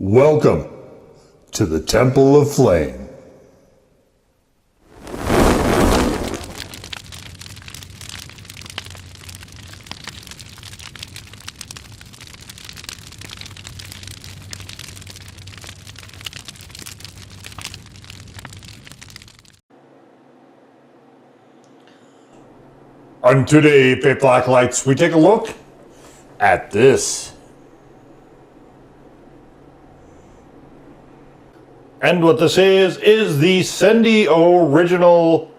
Welcome to the Temple of Flame. On today, Pit Black Lights, we take a look at this. And what this is the Sendy original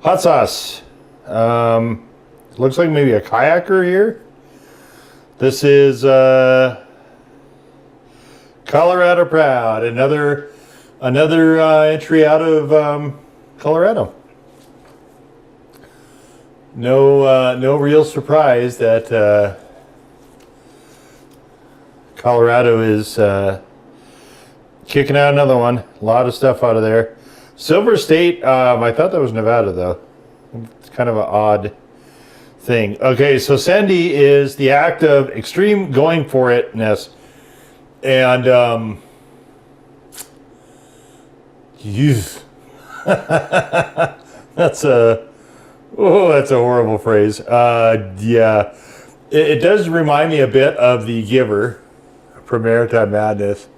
hot sauce. Looks like maybe a kayaker here. This is Colorado Proud, another entry out of Colorado. No real surprise that Colorado is kicking out another one. A lot of stuff out of there. Silver State, I thought that was Nevada though. It's kind of an odd thing. Okay, so Sendy is the act of extreme going for itness. And that's a horrible phrase. Yeah. It does remind me a bit of the Giver from Maritime Madness.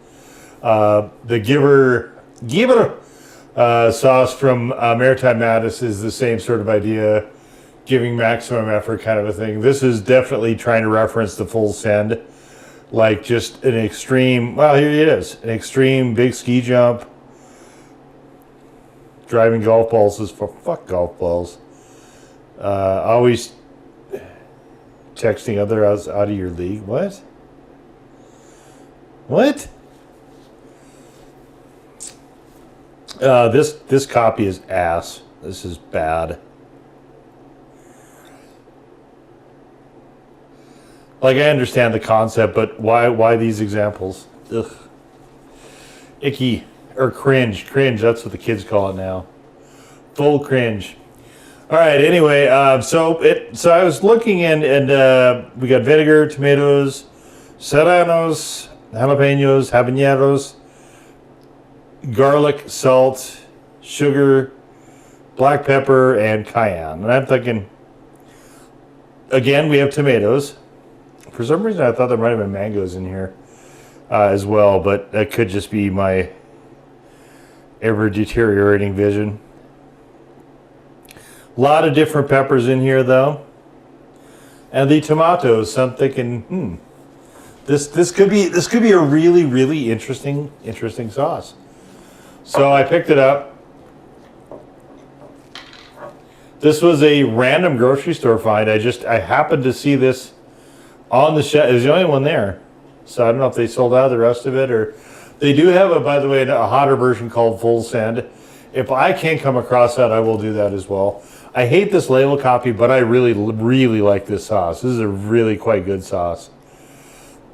The Giver sauce from Maritime Madness is the same sort of idea, giving maximum effort kind of a thing. This is definitely trying to reference the full send, like just an extreme, well, here it is, an extreme big ski jump, driving golf balls is for fuck golf balls. Always texting others out of your league. What? This copy is ass. This is bad. Like, I understand the concept, but why these examples? Ugh. Icky. Or cringe. Cringe, that's what the kids call it now. Full cringe. Alright, anyway, so I was looking and we got vinegar, tomatoes, serranos, jalapenos, habaneros, garlic, salt, sugar, black pepper, and cayenne. And I'm thinking, again, we have tomatoes. For some reason, I thought there might have been mangoes in here as well, but that could just be my ever-deteriorating vision. A lot of different peppers in here, though. And the tomatoes, so I'm thinking, this could be a really, really interesting sauce. So I picked it up. This was a random grocery store find. I happened to see this on the shelf. It was the only one there. So I don't know if they sold out the rest of it, or they do have by the way, a hotter version called Full Send. If I can come across that, I will do that as well. I hate this label copy, but I really, really like this sauce. This is a really quite good sauce.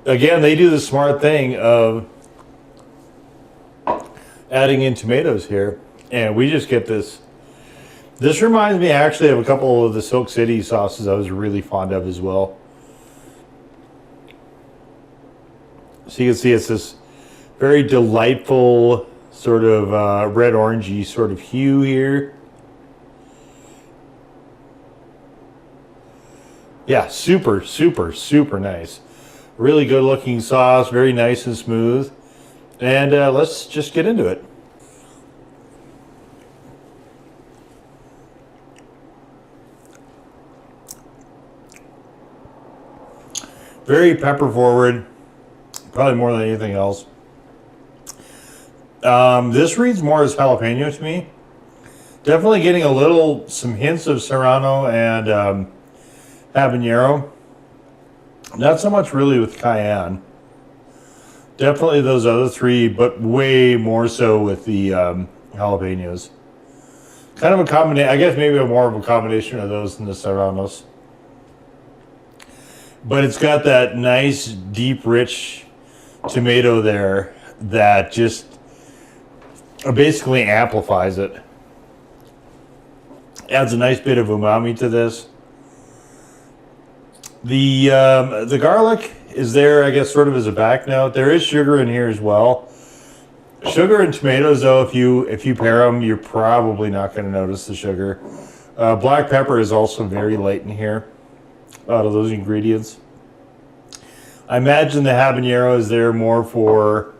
Again, they do the smart thing of adding in tomatoes here, and we just get this. This reminds me actually of a couple of the Silk City sauces I was really fond of as well. So you can see it's this very delightful sort of red-orangey sort of hue here. Yeah, super, super, super nice. Really good looking sauce, very nice and smooth. And let's just get into it. Very pepper forward, probably more than anything else. This reads more as jalapeno to me. Definitely getting some hints of serrano and habanero. Not so much really with cayenne. Definitely those other three, but way more so with the jalapenos. Kind of a combination, I guess maybe more of a combination of those than the serranos. But it's got that nice, deep, rich tomato there that just basically amplifies it. Adds a nice bit of umami to this. The garlic is there, I guess, sort of as a back note. There is sugar in here as well. Sugar and tomatoes, though, if you pair them, you're probably not going to notice the sugar. Black pepper is also very light in here out of those ingredients. I imagine the habanero is there more for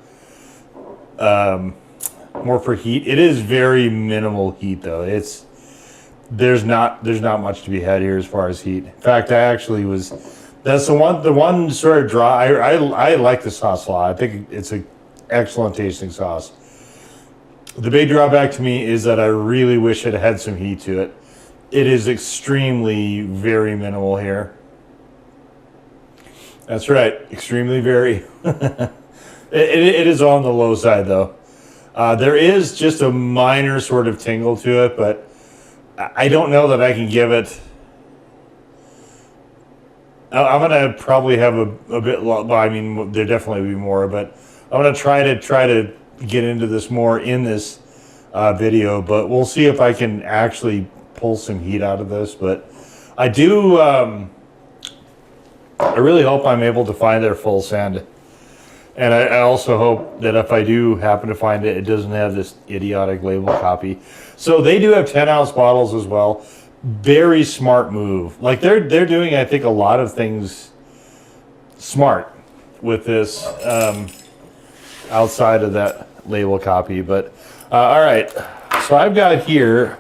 heat. It is very minimal heat, though. There's not much to be had here as far as heat. In fact, that's the one sort of dry. I like the sauce a lot. I think it's an excellent tasting sauce. The big drawback to me is that I really wish it had some heat to it. It is extremely very minimal here. That's right, extremely very. It is on the low side, though. There is just a minor sort of tingle to it, but I don't know that I can give it. I'm gonna probably have a bit. I mean, there definitely will be more, but I'm gonna try to get into this more in this video. But we'll see if I can actually pull some heat out of this. But I do. I really hope I'm able to find their full send. And I also hope that if I do happen to find it, it doesn't have this idiotic label copy. So they do have 10-ounce bottles as well. Very smart move. Like they're doing, I think, a lot of things smart with this outside of that label copy. But all right, so I've got here.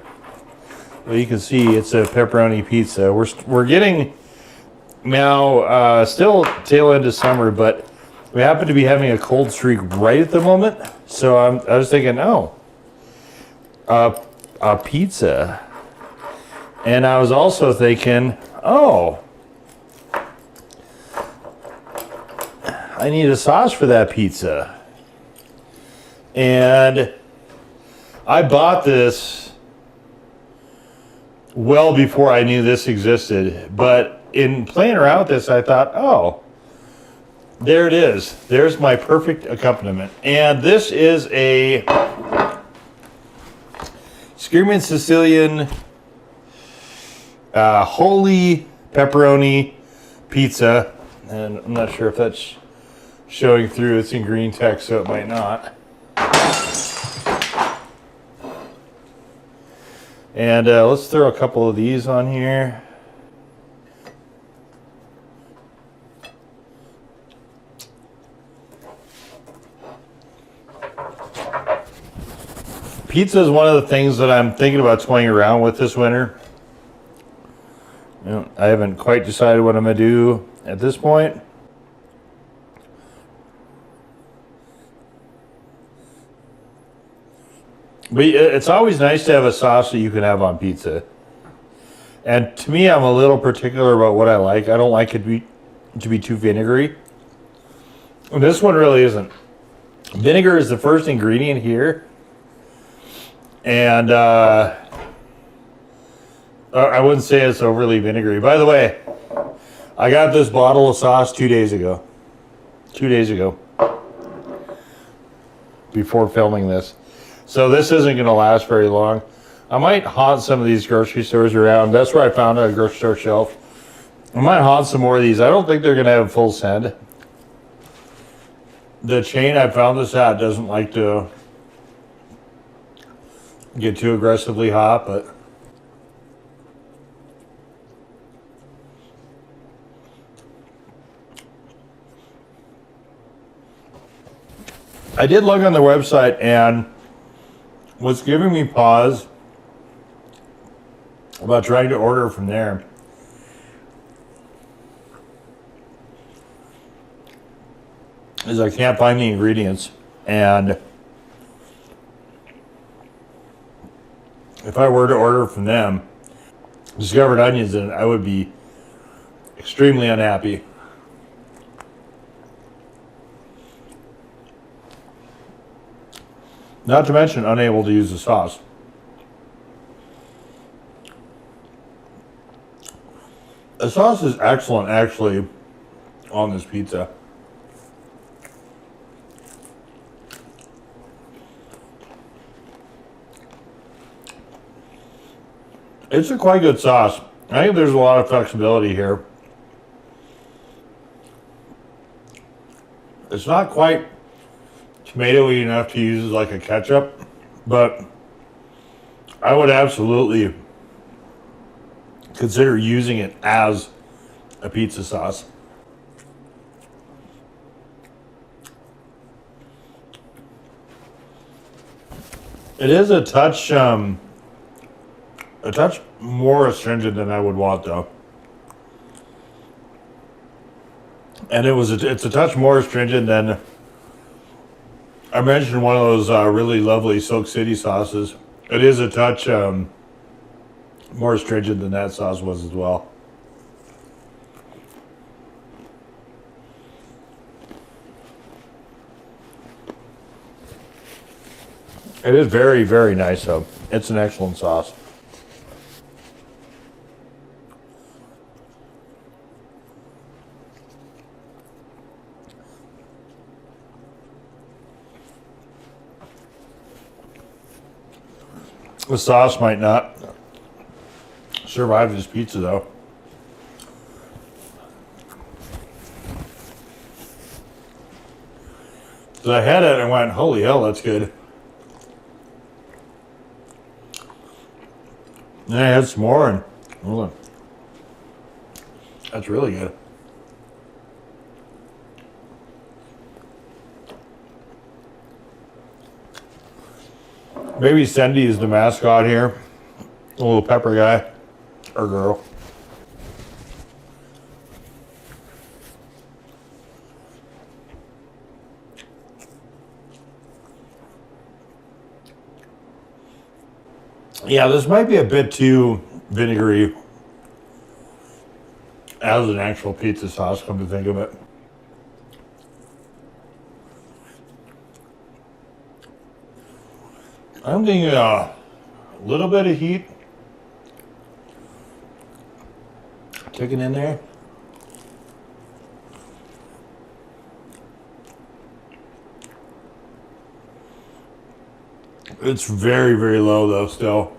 Well, you can see it's a pepperoni pizza. We're getting now still tail end of summer, but we happen to be having a cold streak right at the moment. So I was thinking, a pizza. And I was also thinking, I need a sauce for that pizza. And I bought this well before I knew this existed. But in playing around with this, I thought, there it is. There's my perfect accompaniment. And this is a Screamin Sicilian Holy Pepperoni pizza. And I'm not sure if that's showing through. It's in green text, so it might not. And let's throw a couple of these on here. Pizza is one of the things that I'm thinking about toying around with this winter. I haven't quite decided what I'm going to do at this point. But it's always nice to have a sauce that you can have on pizza. And to me, I'm a little particular about what I like. I don't like it to be too vinegary. And this one really isn't. Vinegar is the first ingredient here. And I wouldn't say it's overly vinegary. By the way, I got this bottle of sauce 2 days ago. 2 days ago. Before filming this. So this isn't going to last very long. I might haunt some of these grocery stores around. That's where I found a grocery store shelf. I might haunt some more of these. I don't think they're going to have full send. The chain I found this at doesn't like to get too aggressively hot, but I did look on their website, and what's giving me pause about trying to order from there is I can't find the ingredients. And if I were to order from them, discovered onions in it, I would be extremely unhappy. Not to mention unable to use the sauce. The sauce is excellent, actually, on this pizza. It's a quite good sauce. I think there's a lot of flexibility here. It's not quite tomatoey enough to use as like a ketchup, but I would absolutely consider using it as a pizza sauce. It is a touch more astringent than I would want, though. And it's a touch more astringent than I mentioned one of those really lovely Silk City sauces. It is a touch more astringent than that sauce was as well. It is very, very nice, though. It's an excellent sauce. The sauce might not survive this pizza, though. So I had it and went, holy hell, that's good. And I had some more, and hold on. That's really good. Maybe Sendy is the mascot here. A little pepper guy. Or girl. Yeah, this might be a bit too vinegary as an actual pizza sauce, come to think of it. I'm getting a little bit of heat taken in there. It's very, very low though still.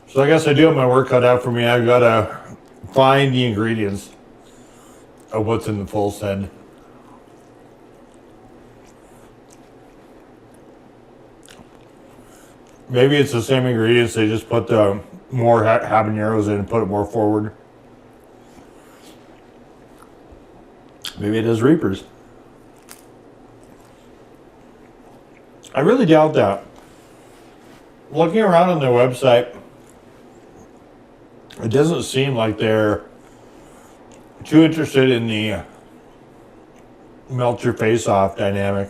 So I guess I do have my work cut out for me. I've got to find the ingredients of what's in the full send. Maybe it's the same ingredients, they just put the more habaneros in and put it more forward. Maybe it is Reapers. I really doubt that. Looking around on their website, it doesn't seem like they're too interested in the melt your face off dynamic.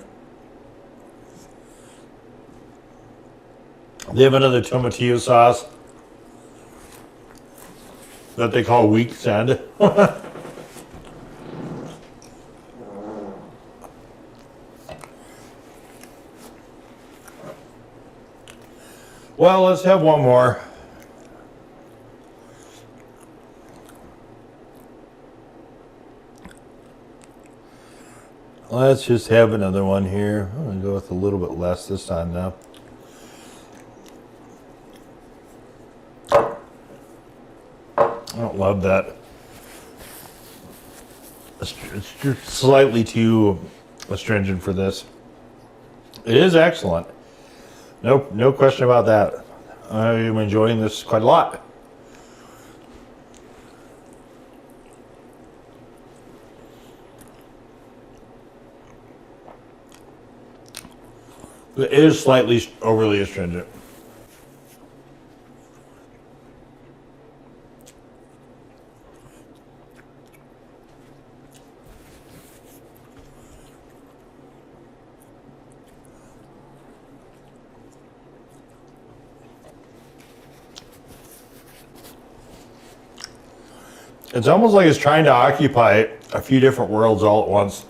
They have another tomatillo sauce that they call weak send. Well, let's have one more. Let's just have another one here. I'm going to go with a little bit less this time now. I don't love that. It's just slightly too astringent for this. It is excellent. No question about that. I am enjoying this quite a lot. It is slightly overly astringent. It's almost like it's trying to occupy a few different worlds all at once.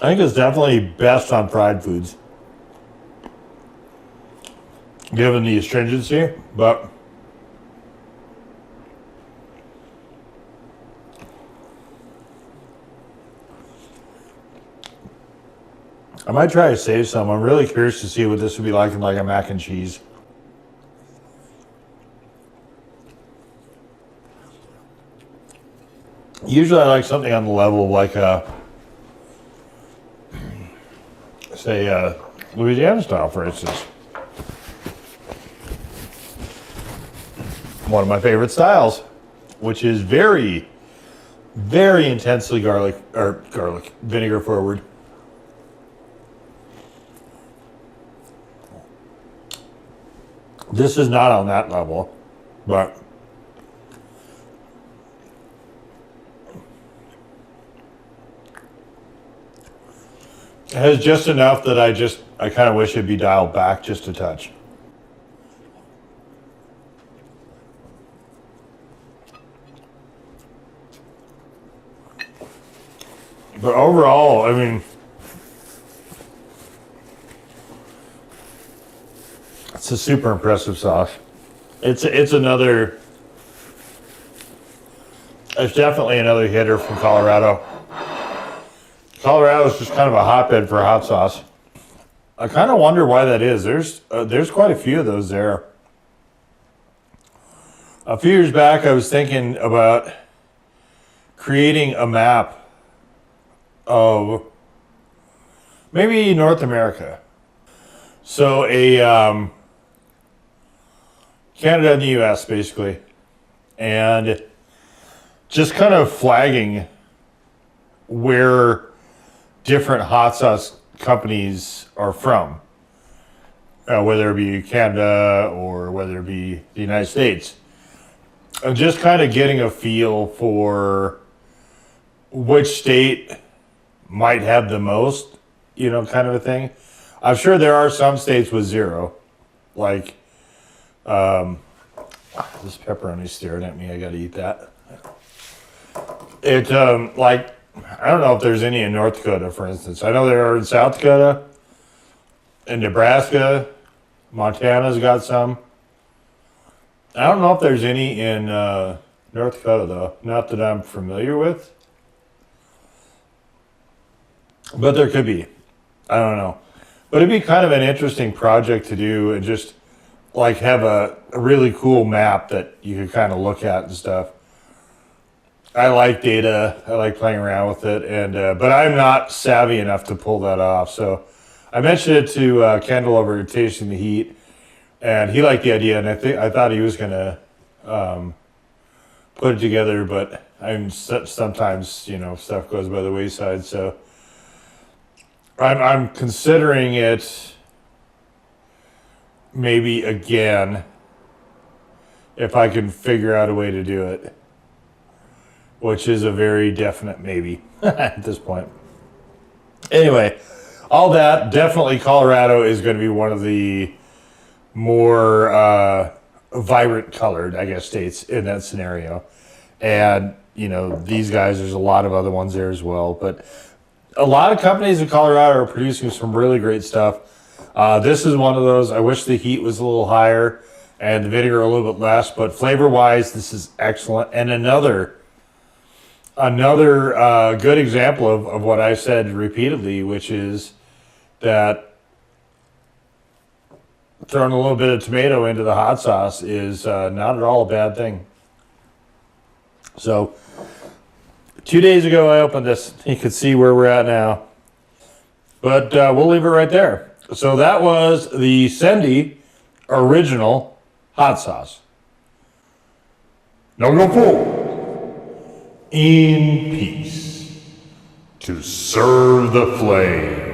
I think it's definitely best on fried foods, given the astringency, but I might try to save some. I'm really curious to see what this would be like in like a mac and cheese. Usually I like something on the level of like a, say, Louisiana style, for instance. One of my favorite styles, which is very, very intensely garlic vinegar forward. This is not on that level, but it has just enough that I kind of wish it'd be dialed back just a touch. But overall, I mean, it's a super impressive sauce. It's another. It's definitely another hitter from Colorado. Colorado is just kind of a hotbed for hot sauce. I kind of wonder why that is. There's quite a few of those there. A few years back, I was thinking about creating a map of maybe North America. So Canada and the U.S. basically, and just kind of flagging where different hot sauce companies are from, whether it be Canada or whether it be the United States, and just kind of getting a feel for which state might have the most, kind of a thing. I'm sure there are some states with zero, like this pepperoni's staring at me. I got to eat that. Like, I don't know if there's any in North Dakota, for instance. I know there are in South Dakota, in Nebraska, Montana's got some. I don't know if there's any in North Dakota, though. Not that I'm familiar with. But there could be. I don't know. But it'd be kind of an interesting project to do and just like have a really cool map that you could kind of look at and stuff. I like data. I like playing around with it, and but I'm not savvy enough to pull that off. So I mentioned it to Kendall over at Tasting the Heat, and he liked the idea, and I thought he was gonna put it together, but sometimes stuff goes by the wayside. So I'm considering it maybe again if I can figure out a way to do it, which is a very definite maybe at this point. Anyway, all that, definitely Colorado is going to be one of the more vibrant colored, I guess, states in that scenario. And, these guys, there's a lot of other ones there as well. But a lot of companies in Colorado are producing some really great stuff. This is one of those. I wish the heat was a little higher and the vinegar a little bit less, but flavor-wise, this is excellent. And another good example of what I've said repeatedly, which is that throwing a little bit of tomato into the hot sauce is not at all a bad thing. So 2 days ago, I opened this. You can see where we're at now. But we'll leave it right there. So that was the Sendy original hot sauce. Now go full in peace to serve the flame.